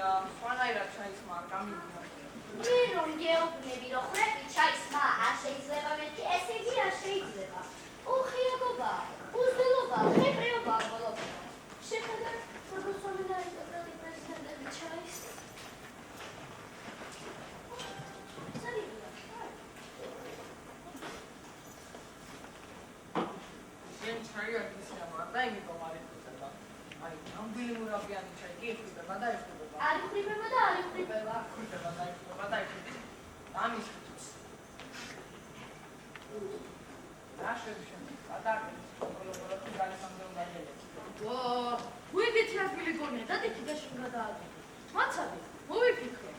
სხვანაირად ჩაისმა არ გამიგია. რომ გეუბნები, რომ ხრები ჩაისმა არ შეიძლება მეთქი, ესე იგი არ შეიძლება. უხიაგობა, უზრდილობა, ხებრეობა ბოლოს. შეხედა, როგორც სამდინარის პრეზიდენტები ჩაის. და იმიტომ არ იხდება. აი, ნამდვილი მურაბიანი ჩაი კი იხდება და იხდება. არ იხდება და არ იხდება. იხდება და იხდება და იხდება. ამის ხუთს. ნაშები შემდეგ გადაგეთ კოლაბორატიულ განსამდელ დაგელეთ. ვიდით რაბილი გონია და დიქი და შენ გადააგე. მაცადე, მოვიფიქრე.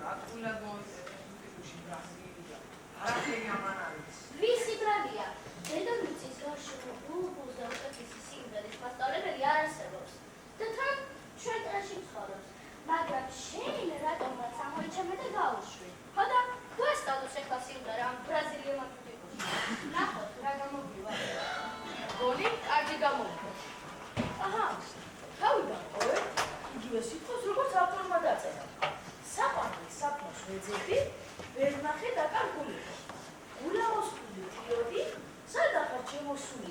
რა თქმა უნდა, ინსტიტუტში ბრაზილია. არაფერი ამან არის. ვისი ბრალია? დედამიწის გარშემო ბულბულს და უკეთესი სიმღერის მასწავლებელი არ არსებობს და თან ჩვენ ტრაში ვცხოვრობს, მაგრამ შენ რატომაც ამოიჩემე და გაუშვი? ხოდა გვასწავლოს ეხლა სიმღერა ამ ბრაზილიელმა ტიპიკურში. ნახოთ რა გამოგვივა. გონი კარგი გამოვიდა. აჰა, თავიდან ყოველ იგივე სიტყვას როგორც ავტორმა დაწერა. საყვარლის საფოს ვეძები, ვერ ნახე დაკარგულიყო. ულამოსული თიოდი სადახარ ჩემოსული.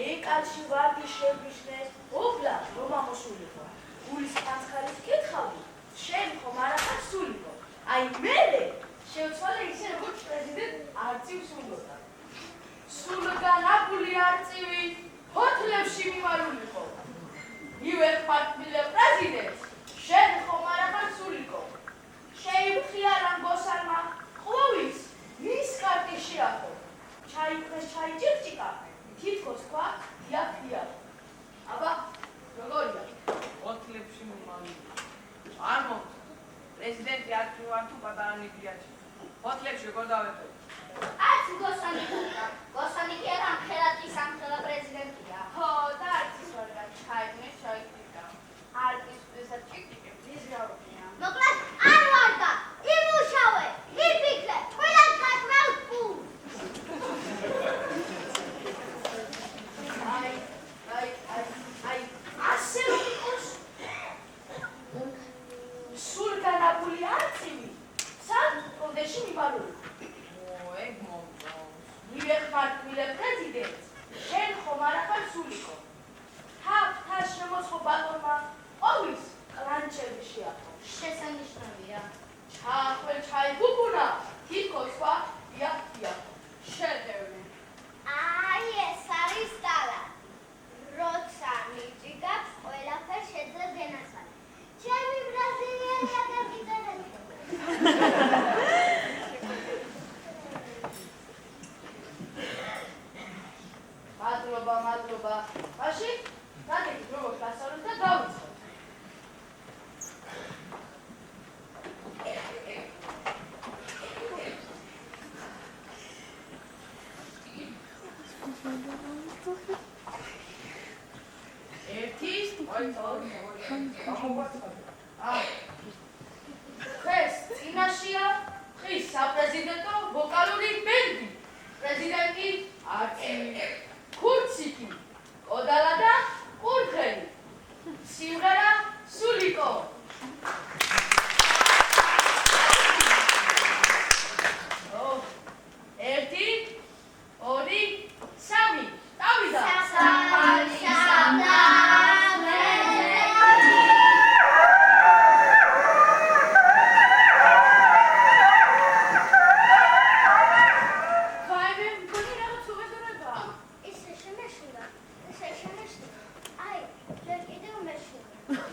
ეკალში ვარდი შეგვიშნეს, ობლა რომ ამოსულიყო. გულის პანცხალის კითხავი, შენ ხომ არახარ სულიყო. აი მერე შევცვალე ისე როგორც პრეზიდენტ არწივს უნდოდა. სულგანაგული არწივი ფოთლებში მიმარულიყო. ივერხმართმილე პრეზიდენტს, შენ ხომ არახარ სულიყო. შეიფხია რამბოსარმა ყვავის მის კარტი შეახო. ჩაიფხეს ჩაი ჭიკჭიკა, თითქოს თქვა დიახია. აბა, როგორია? ფოთლებში მიმარულიყო. არ მომწონს. პრეზიდენტი არჩი ვარ თუ პატარა ნიგრიაში. ფოთლებში როგორ დავეტოვე? არც გოსანი გონდა. გოსანი კი არა, ხელატი სამხელა პრეზიდენტია. ხო, და არც ის ვერ გაჩაიგნეს ჩაიკრიკა. არც ესა ჭიკჭიკებს ის გაუგია. მოკლედ არ ვარდა. იმუშავე, იფიქრე, ყველა თქმევთ პუ. აი, ასე რომ იყოს. სულგანაგული არწივი, სად კონდეში მიმარული. ეგ მომწონს. ივერხმართმილე პრეზიდენტს, შენ ხომ არახარ სულიყო. თავს შემოცხო ბატონმა ყვავის კლანჩები შეახო. შესანიშნავია. ჩაახვალ ჩაიგუბუნა, თითქოს თქვა დიახია. შედევრი. აი ეს არის ტალა. როცა მიჭიგავს, ყველაფერს შეძლებ გენაცვალე. ჩემი ბრაზილიელი აგაგიწერები. მადლობა. მაშინ გადაგით როგორ გასავლოთ და გავიწყოთ. დღეს წინაშია ხის საპრეზიდენტო ვოკალური ბენდი. პრეზიდენტი არწივი, ქურციკი, კოდალა და ყურხელი. სიმღერა სულიკო. ერთი, ორი, სამი. დავიდა. აი, ჯერ კიდევ მეშინდა.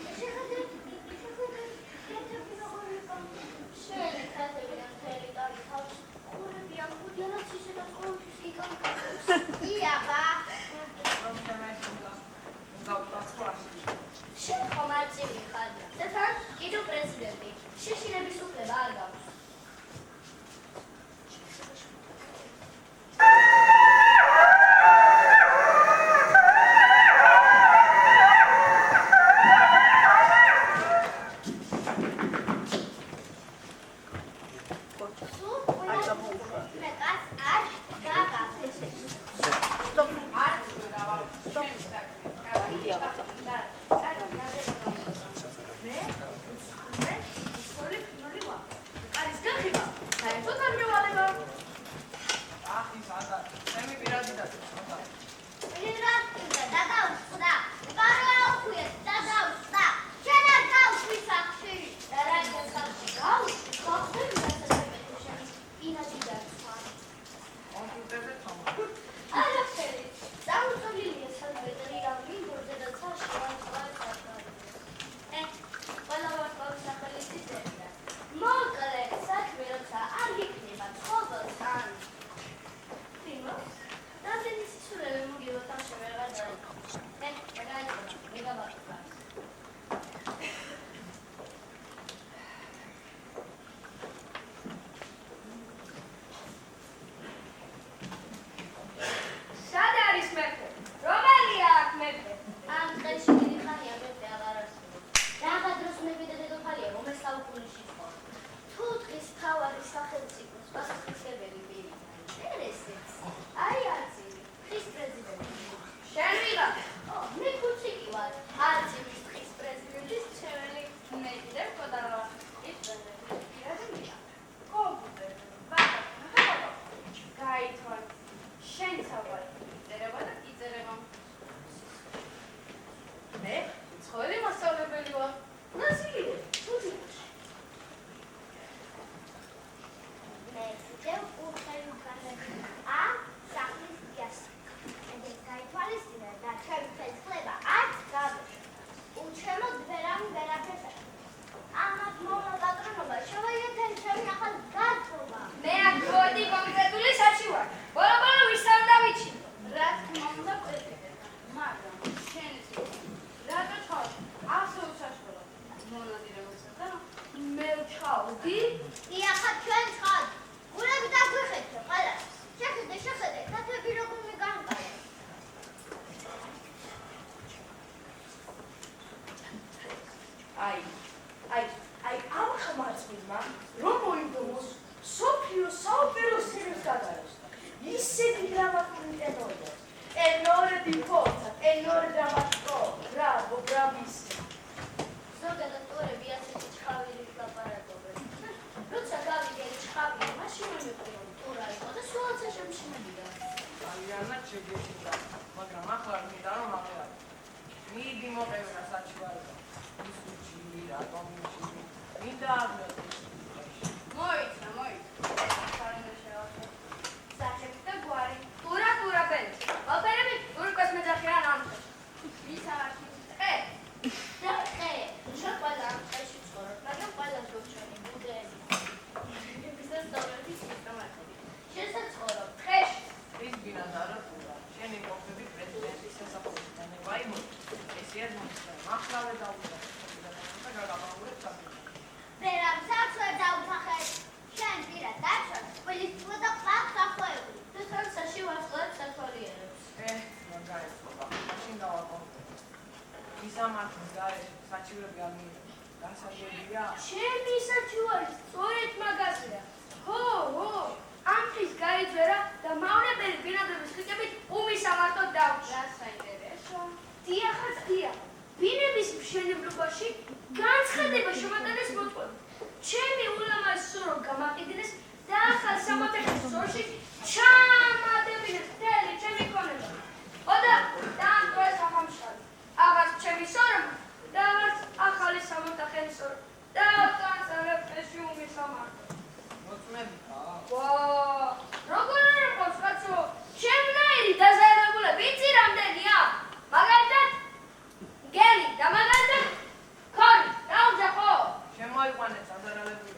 გავდი? იახა ჩვენ ცხად. გულები დაგვიხეთე ყველას. შეხედე, თათები როგორ მიგანყარე. აი, ამ ხმარწმილმა რომ მოიგონოს სოფიო საოპერო სცენებს გადაეცა. ისეთი დრამატული ტენორია. Tenore di forza, tenore drammatico, bravo, bravissimo. ზოგადად ტურები ასეთი ჩხავილი ლაპარაკობენ. როცა გავიგე ჩხავილი, მაშინ მომიყვი რომ ტურა იყო და სულაც შემშიმედიდა. ძალიან შეგეშინდა, მაგრამ ახლა მინდა რომ აღეა. მიდი მოყევი რა საჩივარება. ისუჩი, რატომიჩი. მინდა აღმოჩნდეს. მოიცა. სარემე შეავშე. საჭებს და გვარი. ტურა ბენც. ოპერები ტურკოს მეძახიან ამბე. ვის აღარ ხე? და ხე, ჩვენ ყველა ამ წეში ვცხოვრობ, მაგრამ ყველა გვჩვენი ბუდეები. ბიზნეს დოლარები სისტემატები. შესაძლოა ხეში. ის ბინადარა ტურა. შენი მოგები პრეზიდენტის სასაფლაოზე დანება იმო. ესეა მოსწრა. მახლავე დაუძა. და გაგაბაურებ საბჭოს. ვერამ საქმე დაუთახეთ. შენ პირად დარჩა, ყველის თვა და ფაქტა ხვევი. თუ თამსაში ვასწავლებ სათვალიერებს. მაგარეთობა. მაშინ დავაკონტროლებ. ისამართის გარეშე საჩივრები არ მიიღო. დასაჯებია. ჩემი საჩუარი სწორედ მაგაზეა. ხო, ამის გაიძვერა და მავნებელი ბინადრობის ხიკებით უმისამართოდ დაუჭრა. რა საინტერესო? დიახ. ბინების მშენებლობაში განცხადება შემატანეს მოწყობილ. ჩემი ულამაზ სურო გამაყიდინეს და ახალ სამოთეხის სორში ჩამადებინეს მთელი ჩემი ქონება. ოდა დაამტვეს ახამშალი. აღარც ჩემი სორმა და აღარც ახალი სამოთახის სორო. და განსალებ ეში უმისამართო. მოწმებია. როგორ არ იყოს კაცო? ჩემნაირი დაზარებულები იცი რამდენია? მაგალითად გელი და მაგალითად ქორი. დაუძახ ხო? შემოიყვანეთ საზარალებულები.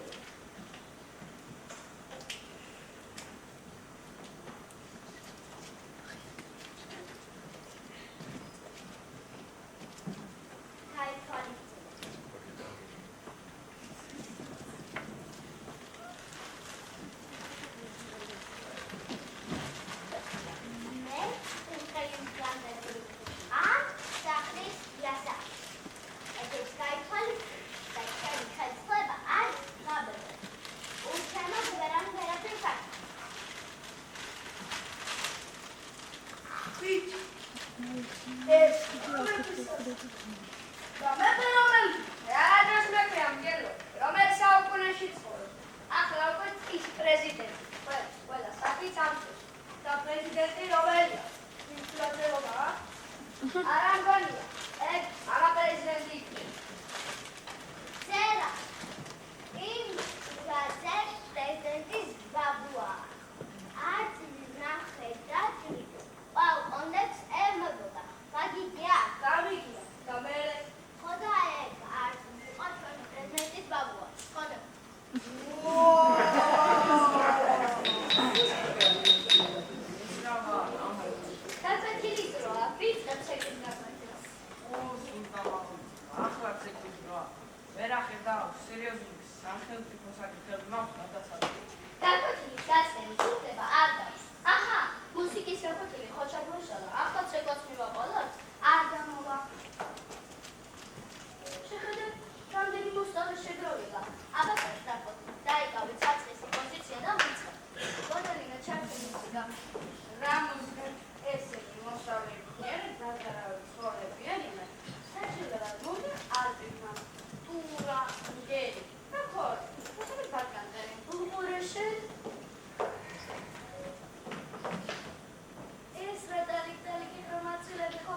ეს რა დალიკ-დალიკი ხომაცილები ხო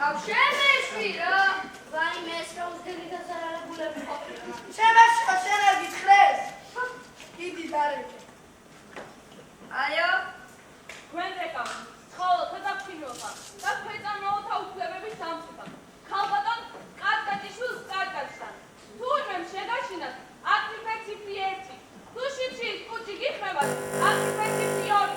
ბავშვე მეშვი რა. ვაიმე ეს რა უძგელი დასარალებულები ყოფილა. შემაშია შენ არ გითხრეს? დიდი დარეკე. აიო, გვენ რეკამ, ცხოველთა და ფრინველთა და ქვეწარმავლთა უფლებების დამცვთა. ქალბატონ კარგაძიშვილს კარგაძთან. თურმე შეგაშინათ აკრიფე ციფრი 1. თუ შიფშის კუჭი გიხმევათ აკრიფე ციფრი 2.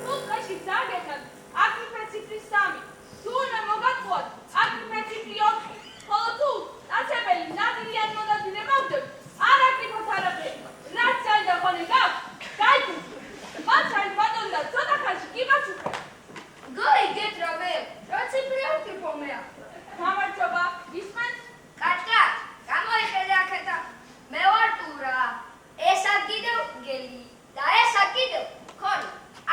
თუ დღეში ძარგეთნათ აკრიფე ციფრი 3. თურმე მოგატყუათ აკრიფე ციფრი 4. ხოლო თუ დაცემელი ნადირიან მონადირე მოვდებს არ აკრიფოთ არაფერი. რაც საერთო ხონი გაქვს, გაიგეთ. მაცაი ბატონი და ცოტა ხანში გიბაჩუქე. გოიგეთ რა მე, რა ციფრი ავკრიფო მეა. გამარჯობა, ისმენთ? კატკატ, გამოიხედე აქეთა. მე ვარ ტურა. ესა კიდევ გელი და ესა კიდევ ხონი.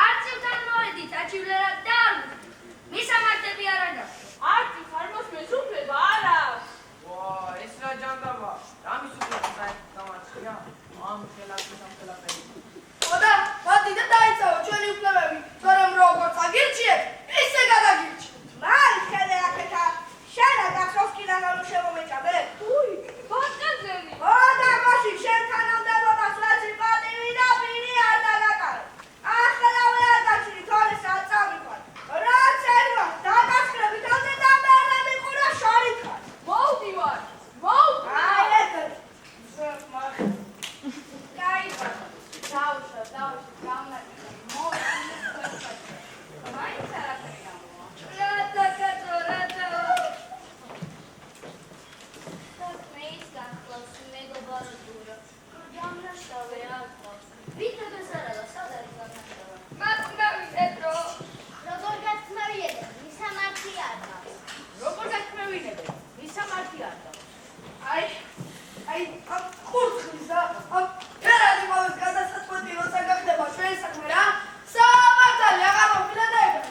არცივთან მოვედით აჩივლერად და არ ვუხდით. მისამართები არ არის. არც არ მოსმენს უფლება არ აქვს. ვა, ეს რა ჯანდაბა. რამის უფლება საერთოდ გამარჯვია? ამ ხელაფის ამ ხელაფერი. ოდა, მათი და დაიცავო ჩვენი უფლებები, თორემ როგორც აგირჩიეთ, ისე გადაგირჩიეთ. მან ხედე აქეთა, შენ აგახსოვს კიდანალო შემომეჭამე? უი, ბატკაძელი. ოდა, მაშინ შენ თანამდებობას რაცი პატივი და პირი არ დაგაკარებ. ახალავე არ გაჩვილი, თორე სად წავიყვან. რაც ერვა, დაგასხლებით, ამდე დამბერლები ყურა შორით ხარ. მოვდივარ, მოვდივარ. აი, ეგრე. გაივა. დავშვა, გამარჯობა. მოვდივარ. მაინც არაფერი გამოვა. რათა კაცო, რათა. მეის განხლავს მეგობარო ტურა. გამნაშავე არ ყავს. ვითო დასარალა სად არის გამნაშავე? მათქმევინეთ რო. როგორ გაცმევიედე? მისამართი არ ყავს. როგორ გათქმევინებე? მისამართი არ გაქვს. აი, ამ ხურთხის და ამ ფერადი მოვეს გადასაწყვეტი როცა გახდება ჩვენი საქმე რა? სამართალი აღარ მოვიდა და ეგრე.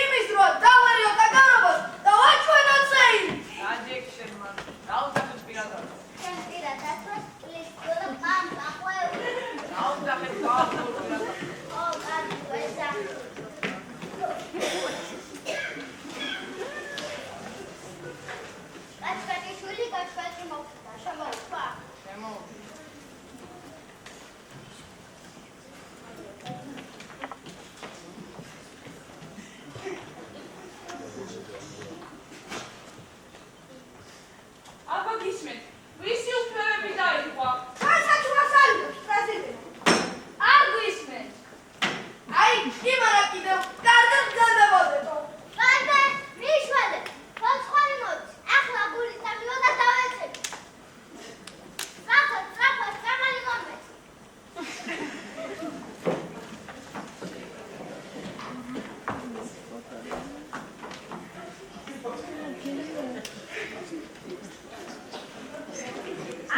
იმის დროა დავერიოთ აგარობას და ვაჩვენოთ სეილი. დაჯექ შენ მან. დაუძახეთ პირადად. შენ პირადად პლის და პამ აყვევი. დაუძახეთ გაახოვ პირადად. ო, კარგი, ვეძახ. კაცკაციშვილი კაცკაცი მოვხდა, შემოუხვა. შემოუშვი. აბა გისმენთ, ვისი უფლებები დაირღვა? ხანსაჩუას ალიბებს პრეზიდენტი. არ გვისმენთ. აი, იმარა კიდევ კარგად გზადდებოდეთო. ვარდე, მიშვადე. ფოცხარი მოდის. ახლა გული წამივა და დავეცები. სწრაფად, წამალი მომეც.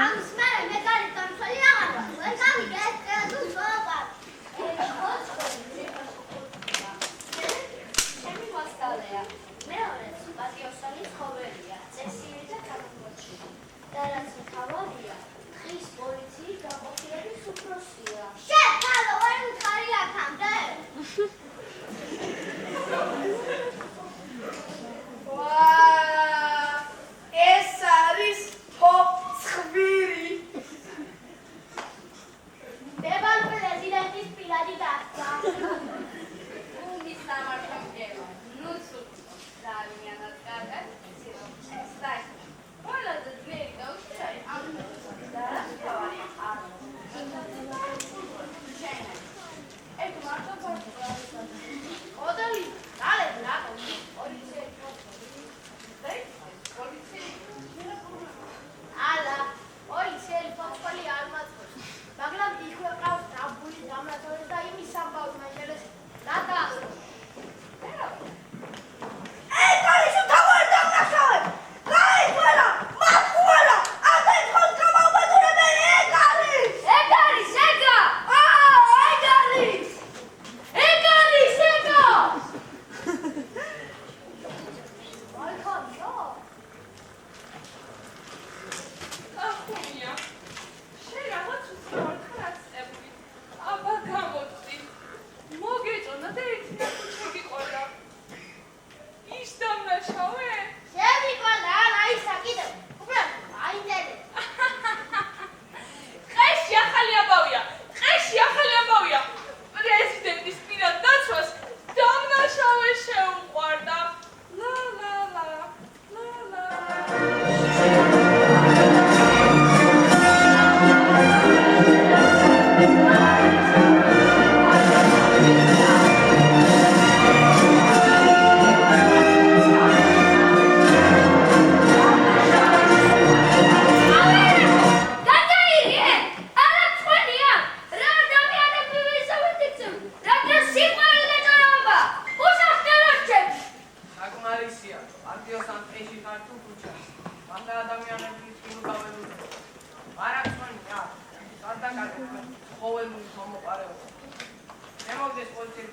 ამის მერე მე გარი დამცველი აღარ ვარ. ვერ გამიგე ეს კერძულ ზოოპარკ. ჩემი მოსწავლეა. მეორეც პატიოსანი ცხოველია, წესიერი და გამოჩენილი. და რაც მთავარია, დღის პოლიციის გაყოფილების უფროსია. შეთავაზ, ვერ უთხარი აქამდე. ვა, ეს არის ფოცხვირი. დებალ პრეზიდენტის პირადი დასწა. უმის სამართო მგება. ნუ სულ ძალიანად კარგად ეს დაი. ყველაზე ძლიერი და უშიშარი ამ და რა თავარია არ. შენ. ეს მარტო ფორტა. ოდელი, დალე რატო? პოლიცია ალა, პოლიციელი ფოცხალი არ მაწყობს. მაგრამ იქვე ყავს დაბული დამლათორი და იმის ამბავი მაინტერეს რა დაასწრო. Ei, care sunt tavări de amnașoare? Care-i fără? Macuăra! Asta-i tot că m-au bătut de mine, Egaris! ეკარის ეკა! Egaris! ეკარის ეკა! აი ხამია? ახუნია. შენ რაღაც უცნაურ ხარაცები. აბა გამოცდი. მოგეწონა და ერთი ნაკუჩი გიყოლა. ის დამნაშავე? შენ ქართულ ქუჩას. მანდა ადამიანების ფილმგაველუდება. მარაცხონია, სადაკარგება, ხოველური გამოყარეობა. შემოგდეს პოლიციელი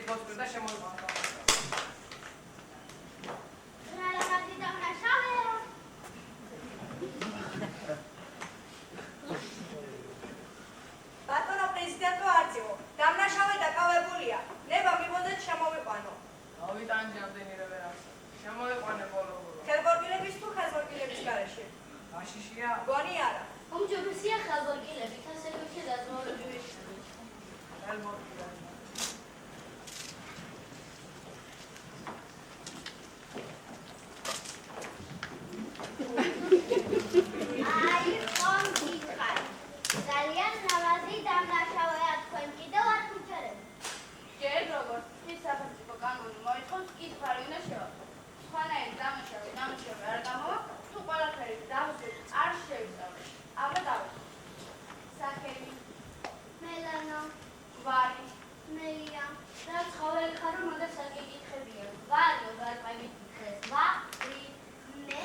ფოტო და შემოიყვანო. ბატონო პრეზიდენტო არწივო, დამნაშავე დაკავებულია. ნება მივოდეთ შემოვიყვანო. ავიტანჯი ამდენი რევერანსი. შემოიყვანე ბოლო. ხელბორგილების თუ ხაზბორგილების გარეშე? გაშიშია? გონი არა. უმჯობესია ხაზბორგილებით, ასე ვიქცე დაზმოლები ვიშნები. ხელბორგილები. აი, ხომ გითხარი. ძალიან ნავაზი დამნაშავეა თქვენ კიდევ არ გუჩერები. ჯერ როგორც ის სახელმწიფო კანონი მოითხოვს, კითხარი უნდა შევახო. სხვანაირ დამნაშავე არ გამოვა, თუ ყველაფერი დავუსვით არ შევისწავლეთ. აბა დავუსვით. სახელი, მელანო, გვარი, მელია, და ცხოველი ხარ რომ უნდა საკითხებია. ვარო გარყევით დღეს. ვა, რი, მე,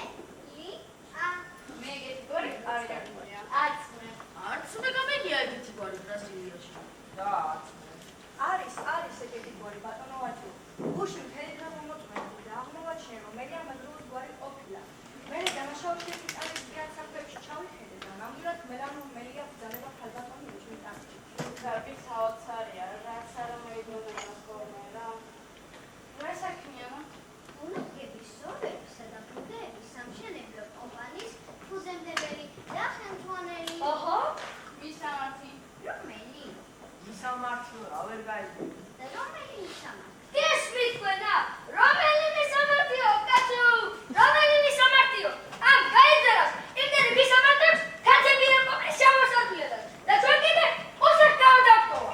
ლი, ა. მე ეგეთი გვარი არ გაგვია. არც მე. არც მე გამიგია ეგეთი გვარი ბრაზილიაში. და აცმე. არის ეგეთი გვარი ბატონო არწივო. გუში მთელი დღე მომოწმენდი და აღმოვაჩინე რომ მელია მადროვის გვარი ყოფილა. მე დამნაშავეში იტალიის საქმეებში ჩავიხედე და ნამდვილად მელია ბრძანება ქალბატონი ეჭვიტა. ხარბი საოცარია, რაც არ მოიგონება ხოლმე რა. რა საქმეა? უნიკების ზოლებისა და ბუდეების სამშენებლო კომპანიის ფუძემდებელი და ხელმძღვანელი. ოჰო, მისამართი. რომელი? მისამართი რა ვერ გაიგე. და რომელი მისამართი? გესმით თქვენა, რომელი მისამართიო, კაცო, რომელი მისამართიო? ამ გაიძარას, იმდენი მისამართებს, კაცები არ მოკლეს შემოსადვილად და ჩვენ კიდე უსახ გავდაგტოვა.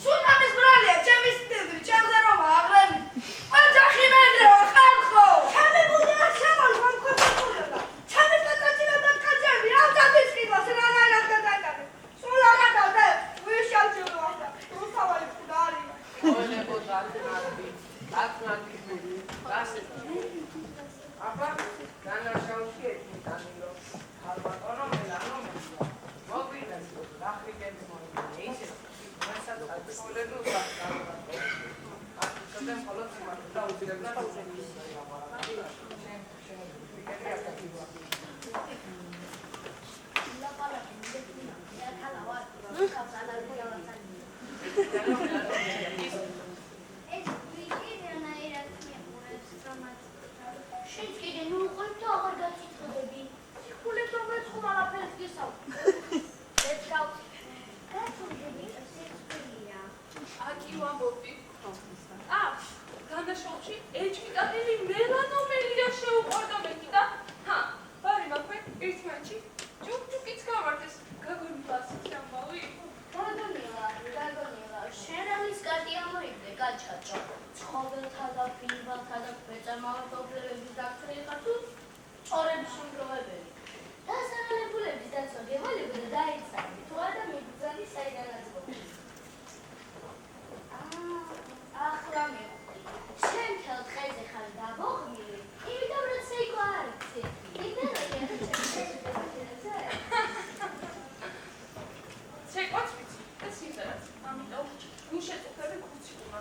სუნამის ბრალია, ჩემი სტილი, ჩემზე რომ აღლები. ოჯახი მენდრევა, ხალხო! ჩემი ბუდეა შემოიყვან ქოთქულება. ჩემი პატაჩინა და კაცები, ამ დაგისყიდოს რანაირად გადაიტანე. სულ აღადავდე, ვიშალჯულო ახლა. რუსთავალი ფუდარია. ოლეგო დაკნადი გული. გასე. აბა, განაშაუში ეთნიკანი რომ ხალბატონო მელანო მელია. მოგვიდეს ნახრიგები მოიგონე. ისე მასად აკეთებენ უსახკაროდ. აქედან მხოლოდ სიმართლე და უძირებდა თუზების გამარაგება. შენ ვიკეთე აკეთება. ლაპარაკი მიდექნა, და თალავა, როქავს ანალიზი გავაცანი. ეს ვიკი რანაირად მიყვარებს რომაც შენ კიდე ნუ უყურებ და აღარ გაწიწოდები. სიხულებს რომელიც ხომ არაფერს გესავ. ეცრავ. გაწუხები სექსპილია. აკი ვამბობდი. განაშაულში ეჭვიტადილი მელანომელია შეუყვარდა მეტი და ბარი მაქვე ერთმანეთში ჯუк-ჯუკიც გავარდეს. გაგონილას ამბავი. გაგონილა, შენ ამის კარტი ამოიგდე, გაჩაჭო. ცხოველთა და ფილმთა და ქვეწარმავებელების დაქცეული ხარ თუ წორების შემგროვებელი. დასახელებულების დაცვა გევალებო და დაიცავი, თუ არა მიბრძანი საიდანაც ყოფილი. ახლა მივხვდი. შენ მთელ დღეზე ხარ დაბოღმილი, იმიტომ რომ სეიკო არ იცი. ცეკვაც ვიცი და სიმღერაც. ამიტომ გულ შეწუხები ქუცი უნდა.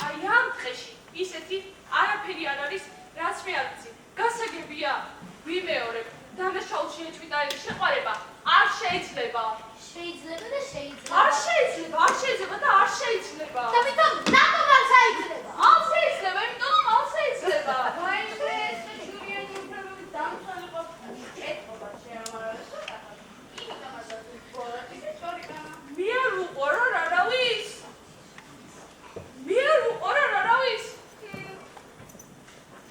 აი ამ დღეში ისეთი არაფერი არ არის, რაც მე არ ვიცი. გასაგებია, ვიმეორებ, დამნაშაულში ეჭვიტანილი შეყვარება არ შეიძლება. შეიძლება და შეიძლება. არ შეიძლება და არ შეიძლება. და ვიტომ ნაკობად შეიძლება. არ შეიძლება, იმიტომ რომ არ შეიძლება. მაინც ეს შურიანი უფლებებით დამცველი ყოფნა. ეთყობა შეამარაგებს და იმიტომ ასე ბოლოს ისე წორიკანა. მე არ უყურო რარავის. მე არ უყურო რარავის.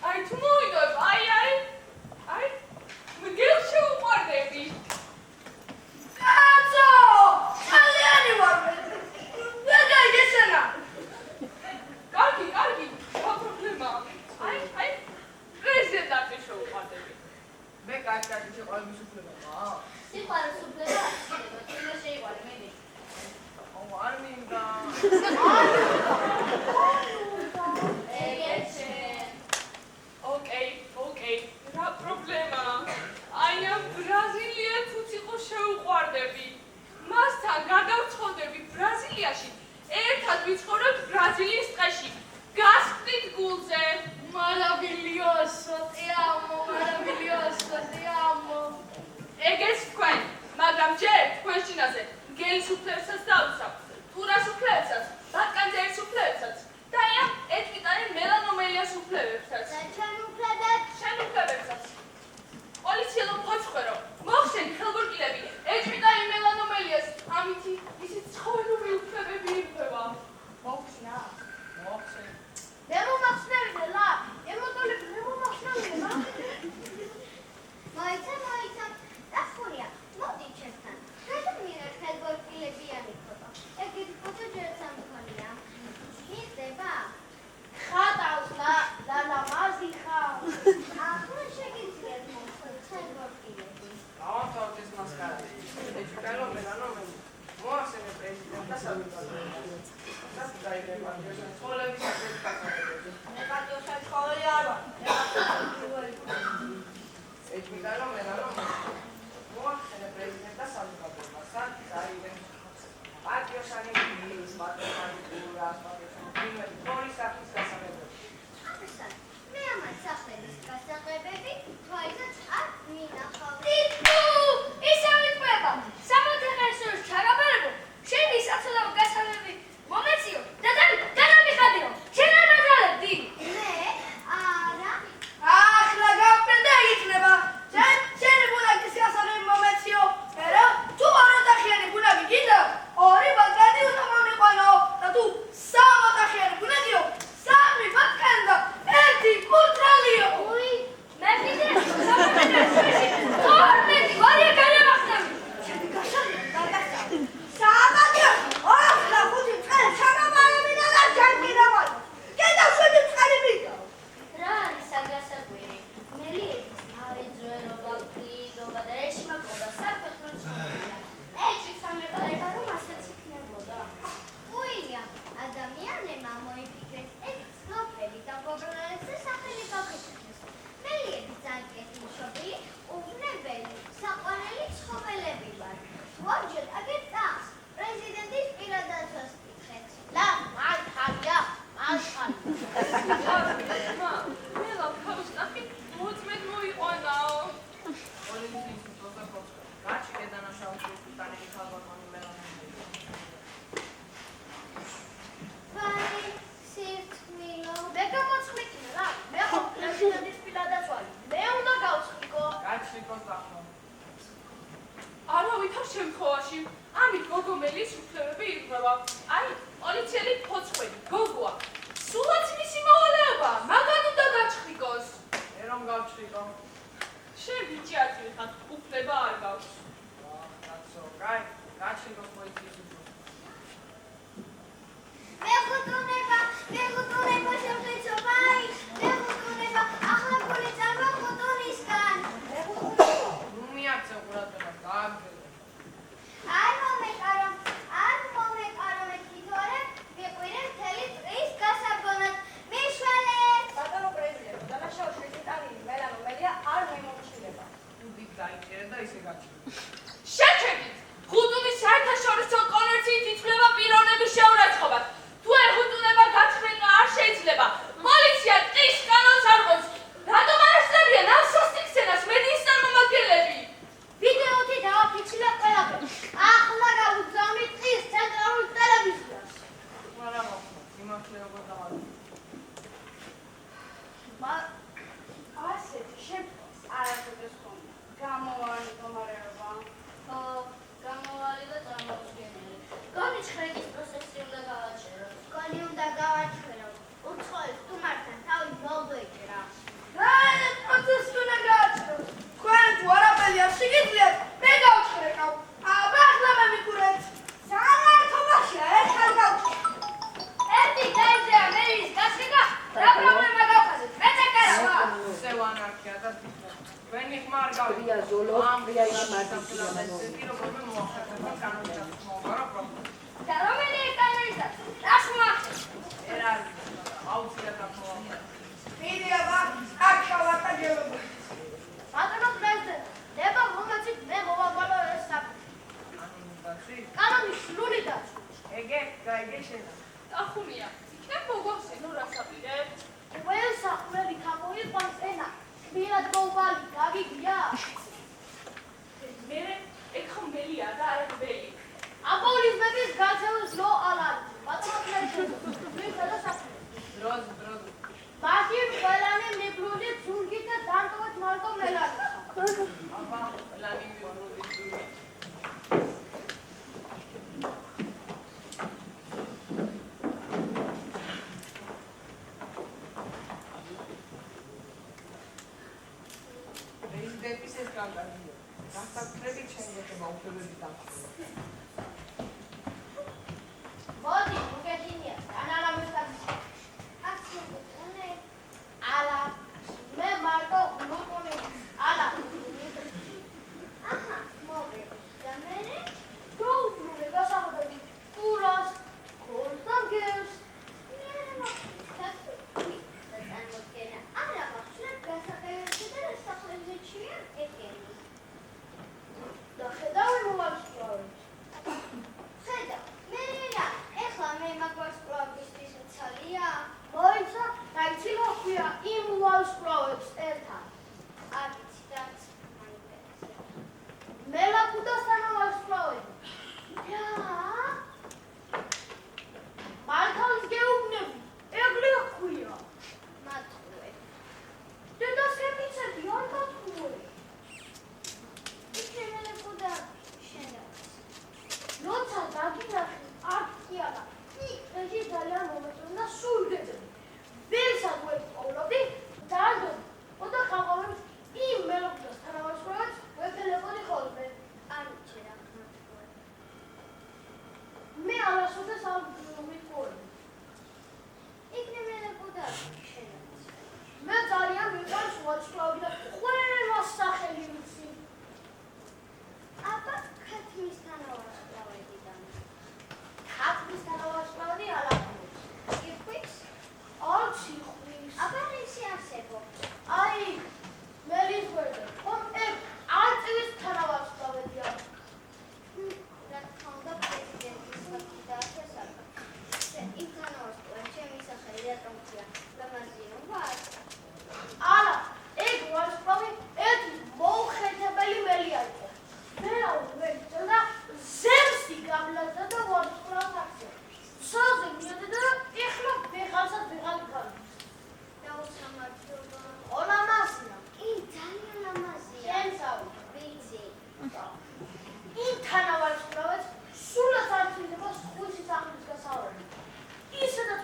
აი თუ მოიგებ, აი მგელ შეუყვარდები. კაცო! ძალიან ვარ მე. ვერ გაიგესენა. კარგი, რა პრობლემაა? აი პრეზიდენტი შეუყვარდები. მე კაცი შეყვარების უფლება მაქვს. სიყვარულს უფლება არ შეიძლება, თუნდაც შეიყვარე მე. არ მინდა. თან გარდავცხოვდები ბრაზილიაში. ერთად ვიცხოვრობთ ბრაზილიის ტყეში. გასხდით გულზე. Maravilhoso, te amo, maravilhoso, te amo. ეგეც თქვენ, მაგრამ ჯერ თქვენ შინაზე გელის უფლებსაც დავსავთ, თურას უფლებსაც, ბატკანძერის უფლებსაც და ამ ეთკიტარი მელანომელიას უფლებებსაც. ჩვენ უფლებებს შენ უფლებებსაც. პოლიციელო მოწყვერო, მოხსენი ხელბურკილები, ეთკიტარი მელანომელიას, ამითი ისი ცხოველური უფლებები ირღვევა. მოხსნა. მოხსენი. დემომახსნევინე ლა, ემოტოლები დემომახსნევინე ლა. მოიცა, დახურია, მოდი ჩემთან. გადმიერე ხელბორკილებიანი ფოტო. ეგეთი ფოტო ჯერაც არ მქონია. მისდება? ხატავს ლა ლამაზი ხარ. ახლა შეგიძლიათ მოხდეთ ხელბორკილები. დავამთავრეთ ეს მასკარადი. ეჭვკალო მელანომელი. მოახსენე პრეზიდენტთა საზოგადოებას. და დაიდება ცხოველების საკითხები. მე პატიოსად ცხოველი არ ვარ. ეჭვკალო მელანომელი. მოახსენე პრეზიდენტთა საზოგადოებას. დაიდება პატიოსანი მის მათემატიკურას, პატიოსანი ფორის სახის გასაღებები. ახლა მე ამას სახელის გასაღებები თვალსაც არ მინახავ. ტიტუ! ისევ იყვება. სამოთეხეში ჩაგაბერებო. შენი საცოლავ გასაღები მომეციო და განამიხადიო. შენ არ მაგალებდი. მე არა. ახლა გავყრდა იქნება. შენი ბუნაგის გასაღები მომეციო. ერა თუ აროთახიანი ბუნაგი გინდა, ორი ბატკანი უნდა მომიყვანო და თუ სამოთახიანი ბუნაგიო, სამი ბატკანი და ერთი კურდღელიო. უი, მე ვიდრე სამოთეხეში. თორმეტი ვარია განამახტები. შენი გასაღები დაგასწავლე. სამაგია, ახლა ხუთი წყალი ჩაგაბარებინა და ჯანმრთელობა. კიდევ შვიდი წყალი მიდო. რა არის საგასაკვირი? მელიების თავიძველობა, კლიდობა და ეშმაკობა საფეხბურთო ცნობილია. ეჭვი სამეყარება რომ ასეც იქნებოდა. უია, ადამიანებმა მოიფიქრეს ეს ცნობები და გობრალებზე სახელი გაკეთეს. მელიები ძალიან მშობილი, უვნებელი, საყვარელი ცხოველები ვარ. ვარჯერ აგერ წახს, პრეზიდენტის პირადადაც ვკითხეთ. ლა, მართალია, მართალია. მა, მელა თავისნახი მოწმედ მოიყვანაო. პოლიციის პროტოკოლს გაჩი დანაშაულის ტანები ხალბატონი მელანომელი. ვარი, სირთმილო. მე გამოწყვეტინე რა, მე ხომ პრეზიდენტის პირადად ვარ. მე უნდა გავწყვიტო. გაჩნიკოს დახმო. არავითარ შემთხვევაში ამით გოგომელის უფლებები ირღვევა. აი, პოლიციელი ფოცხვერი, გოგოა. სულაც მისი მოვალეობა, მაგან უნდა გაჩხრიკოს. მე რომ გავჩრიკო. შენ ბიჭი აწვიხარ, უფლება არ გაქვს. კაცო, კაი, გაჩნიკოს პოლიციის უფლება. მეგობრობა, შემთხვევა, მეგობრობა, ახლა გული წარვა ხოტონისგან. ნუ მიაქცევ ყურადღებას, გააგრძელე. არ მომეკარო მე კიდორე, მიყვრე მთელი წრის გასაბონად. მიშველე! ბატონო პრეზიდენტო, დანაშაული შვიდიტანილი მელანომელია არ მიმოჩილება. უდით დაიჭერე და ისე გაჩნიკო. შეჩებით, ხუტუნის საერთაშორისო კონვენციით ითვლება პიროვნების შეურაცხყოფად. თუ ეხუტუნება გაცხრილმა არ შეიძლება. პოლიცია ტყის კანონს არ ღვევს. რატომ არ ასწრებიან ამ სასტიკცენას მედიის წარმომადგენლები? ვიდეოთი დავაფიქსირე ყველაფერი. ახლა გავუგზავნით ტყის ცენტრალურ ტელევიზიას. არა მოხდა, სიმართლეობა დავადგინე. ასეთი შემთხვევას არასოდეს ხონდა. გამოვალი მდგომარეობა. ო, გამოვალი და წარმოუდგენელი. გონი ხრიკის პროცესი უნდა გავაჩეროთ. გონი უნდა გავაჩეროთ. უცხოეს სტუმართან თავი მოგეჭრა. რა ეს პროცესი უნდა გააჩეროთ? თქვენ თუ არაფერი არ შეგიძლიათ, მე გავჩერეკავ. აბა ახლა მე მიგურეთ. სამართობაშია, ეს არ გავჩერე. ერთი დაიძრა მელის გასხება. რა პრობლემა გავხაზეთ? მეც ეკარავა. ისევ ანარქია და თვითონ. ვენი ხმა არ გავიდა. ზოლოფია იმართია პრეზიდენტი როგორმე მოახერხებდა კანონის დათმობა პრობლემა. და რომელი ეკანონისა? რას მოახერხეთ? ერა არის აუცილებლად დათმობა. მიდიება, აქ ჩავარ და გელობა. ბატონო პრეზიდენტ, ნება მომეცით მე მოვავალო ეს საკითხი. ანუ გაცი? კანონი იქნებ მოგახსენო რას აპირებ? ყველ საქმე გამოიყვანს ენა. მილად მოვალი გაგიგია. მერე ეხმელია და არა გველი. აპოლიზმების გაცევის ლო ალარი. ბატონო მე და საქმე. დროზე. მაშინ ყველანი მიბლული ზურგი და დანტოვეთ მარტო მელანი. აბა, ყველანი მიბლული ზურგი. პრეზიდენტის ეს კამპანია. გასაკუთრებით შეგეხება უფლებები დამხმარე. მოდი, მოგედინია. ანანამისთან. ალა მე მარტო ლუკონი ალა აჰა, მოგები. და მერე? გოუბრუნე გასაღებები კურას კორტანგებს მერე მოხდა. და წარმოდგენა. არა მახსოვს გასაყენებელი და სახელმწიფო ჩიან ეკენი. და ხედავი მოვაშკრავებს ხედა, მერე რა? ეხლა მე მაგვასკვლავისთვის მცალია. მოიცა დაიცი მოხვია იმ ვარსკვლავებს ერთად აკიცი რაც მაინტერესებს. მელაკუდასთან ვარსკვლავები რა მართალს გეუბნები ეგრე ხქვია მათხვე. დედასკეპიცები არ გათხოვე იქნებოდა კუდა შენაც. როცა დაგინახე აქტია და იქ ძალიან მომეწონა სულ გეძები ვერსაც ვეპყოლობდი დააგდო ოდა ხალხობებს იმ მელაკუდასთან ვარსკვლავებს ვეფელებოდი ხოლმე ანჩერა მათხვე. მე არასოდეს არ ვიტყოდი იქნებოდა კუდა შენაც. მე ძალიან მიყვარს ვარსკვლავები და ყველა სახელი ვიცი აბა ქათმისთან ვარსკვლავებიდან. ქათმისთან ვარსკვლავები არ აქვს იხვის? არც იხვის აბა რისი არსებობს? აი მე რიხვერდა ხომ ეგ არწივისთან ვარსკვლავებია რა თქმა უნდა პრეზიდენტის ვაკი დაასწრება. იქთან ვარსკვლავები ჩემი სახელი რატომ ქვია? ლამაზია ვარ. არა ეგ ვარსკვლავი ერთი მოუხეთებელი მელია იყო ვერავინ ვეჭდა ზევსი გამლადა და ვარსკვლავს აქცია ცალზე მiyadda და ეხლა ვეღარსაც ვეღარ გავი დაუსამართლობა. ოლამაზია კი, ძალიან ლამაზია. შენსავი ვიცი. იქთან ვარსკვლავებს სულაც არ ცდილდება სხვისი სახლის გასავლელი ისედაც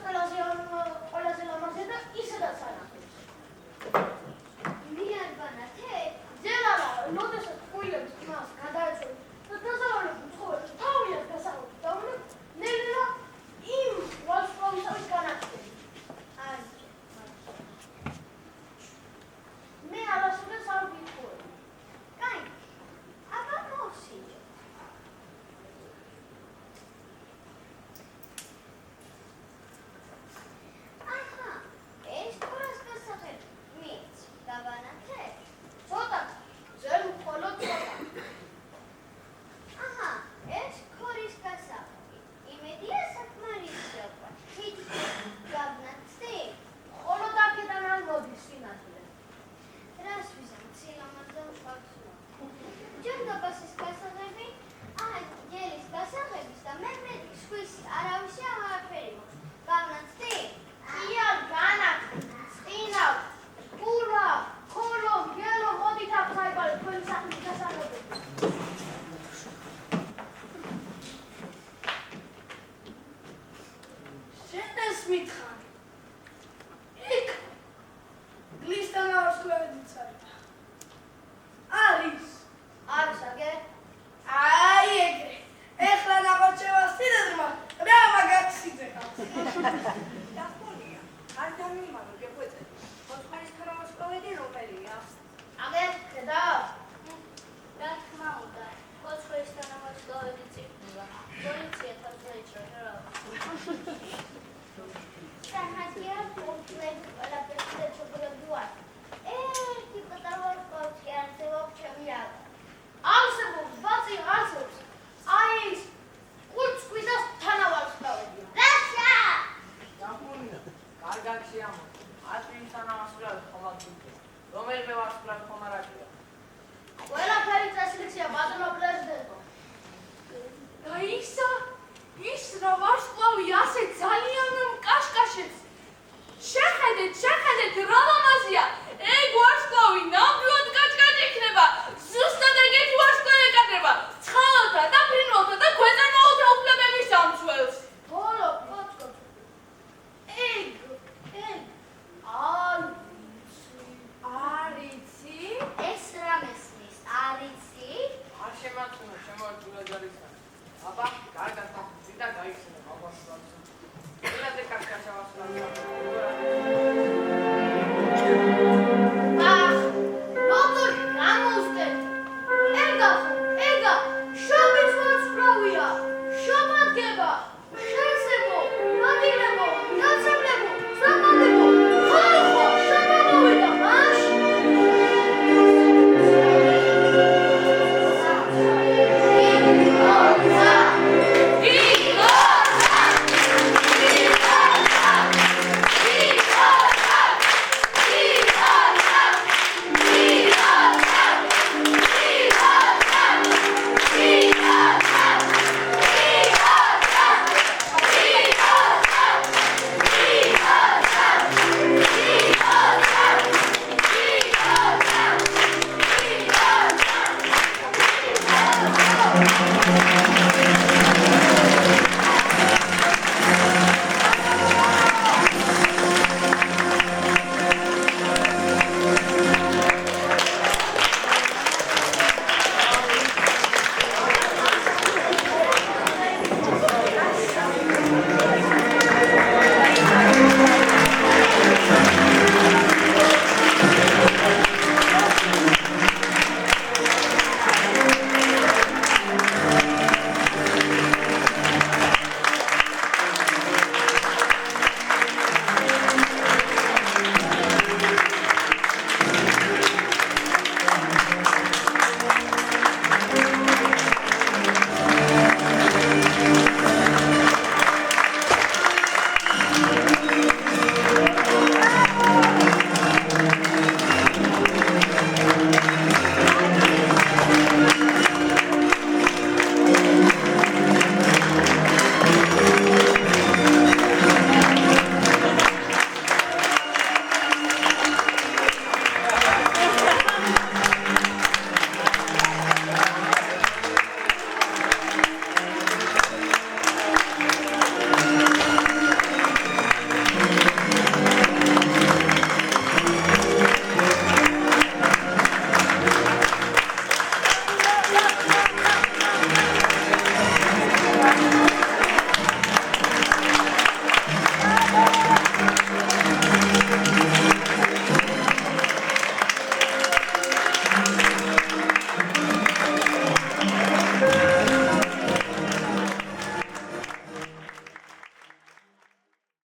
ყველაზე ლამაზია და ისედაც ანახებს მიარბანათე? ზელარა როდესაც ყვილებს მას გადაეცვალა და დაზავარებულ ცხოველს თავიანთ გასაღებად დაუბრუნდა ნელ-ნელა იმ ვარსკვლავისათვის განაგრძელი არჩე. მე არასოდეს არ ვიტყუები კაი. აბა მოვსიჯო. აჰა, ეს კურას გასაღები. მიც, დაბანათე? ცოტა ძელ მხოლოდ ცოტა აჰა, ეს ქორის გასაღები. იმედია საკმარისობა. თითქოს გავნაცდი? მხოლოდ აქედან არ მოდის სინათლე რას ვიზამ ცილამაზე ვხავსო. ჯანდაბასის გასაღები, გელის გასაღების და მე სხვისი არავისი აღარაფერი მოხდა. გავნაცდი? ია განაგრძელი წინავ ყურა ქოლო გელო მოდით აქ საიბალე თქვენი სახლის გასაღებები შენს მითხარ იქ გლისთან ვარსკვლავები წერდა არის აგე აი ეგრე ეხლა ნაღოჩევა სიდრმა რა მაგაციდეხა დახმულია. არ დამიმალო გეყვეწე. მოწყარის ვარსკვლავედი რომელია? აგე ხედა რა თქმა უნდა, კოცხლისთან ვარსკვლავედი წიფულა. პოლიცია თავს დაიჭრა რა. გაგში ამო. ათვისთან ამასვლად ხომ აგიწევ. რომელიმე ვარსკვლავი ხომ არ აკლია. ყველაფერი წესრიგია, ბატონო პრეზიდენტო. და ის რა ვარსკვლავი ასე ძალიან მკაშკაშე